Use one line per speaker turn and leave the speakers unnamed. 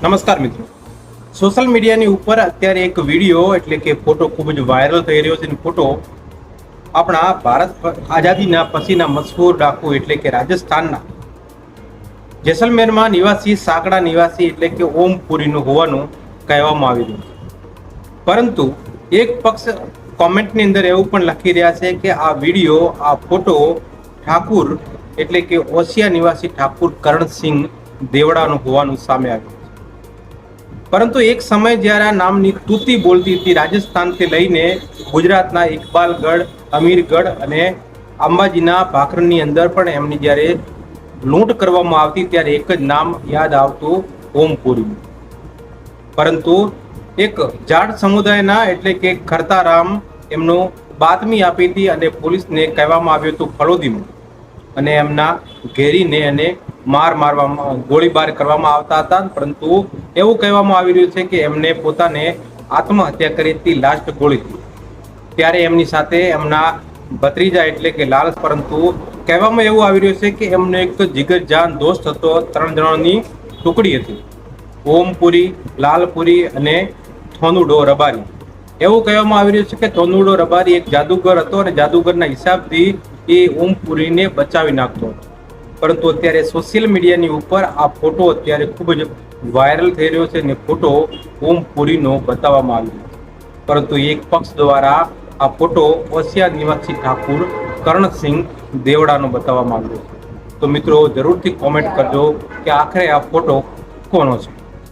નમસ્કાર મિત્રો, સોશિયલ મીડિયાની ઉપર અત્યારે એક વિડીયો એટલે કે ફોટો ખૂબ જ વાયરલ થઈ રહ્યો છે. ફોટો આપણા ભારત આઝાદીના પછીના મશહૂર ડાકુ એટલે કે રાજસ્થાનના જેસલમેરમાં નિવાસી સાંકડા નિવાસી એટલે કે ઓમ પુરીનું હોવાનું કહેવામાં આવી રહ્યું છે. પરંતુ એક પક્ષ કોમેન્ટની અંદર એવું પણ લખી રહ્યા છે કે આ વિડીયો આ ફોટો ઠાકુર એટલે કે ઓસિયા નિવાસી ઠાકુર કરણસિંહ દેવડાનું હોવાનું સામે આવ્યું. પરંતુ એક સમય જ્યારે આ નામની તૂતી બોલતી હતી, રાજસ્થાનથી લઈને ગુજરાતના ઇકબાલગઢ, અમીરગઢ અને અંબાજીના ભાખરની અંદર પણ એમની જ્યારે લૂંટ કરવામાં આવતી ત્યારે એક જ નામ યાદ આવતું, ઓમપુરી. પરંતુ એક જાટ સમુદાયના એટલે કે ખરતારામ એમનું બાતમી આપી હતી અને પોલીસને કહેવામાં આવ્યું હતું ફળોદીમાં, અને એમના ઘેરીને અને મારવામાં ગોળીબાર કરવામાં આવતા હતા. પરંતુ એવું કહેવામાં આવી રહ્યું છે કે એમને પોતાને આત્મહત્યા કરી હતી લાસ્ટ ગોળીથી. ત્યારે એમની સાથે એમના ભત્રીજા એટલે કે લાલ, પરંતુ કહેવામાં એવું આવી રહ્યું છે કે એમનો એક જીગરજાન દોસ્ત હતો. 3 જણાની ટુકડી હતી, ઓમપુરી, લાલપુરી અને થોનુડો રબારી. એવું કહેવામાં આવી રહ્યું છે કે થોનુડો રબારી એક જાદુગર હતો અને જાદુગરના હિસાબથી એ ઓમપુરીને બચાવી નાખતો હતો. પરંતુ અત્યારે સોશિયલ મીડિયાની ઉપર આ ફોટો અત્યારે ખૂબ જ વાયરલ થઈ રહ્યો છે અને ફોટો ઓમપુરીનો બતાવવામાં આવ્યો છે. પરંતુ એક પક્ષ દ્વારા આ ફોટો ઓસિયા નિવાસી ઠાકુર કરણસિંહ દેવડાનો બતાવવામાં આવ્યો છે. તો મિત્રો જરૂરથી કોમેન્ટ કરજો કે આખરે આ ફોટો કોનો છે.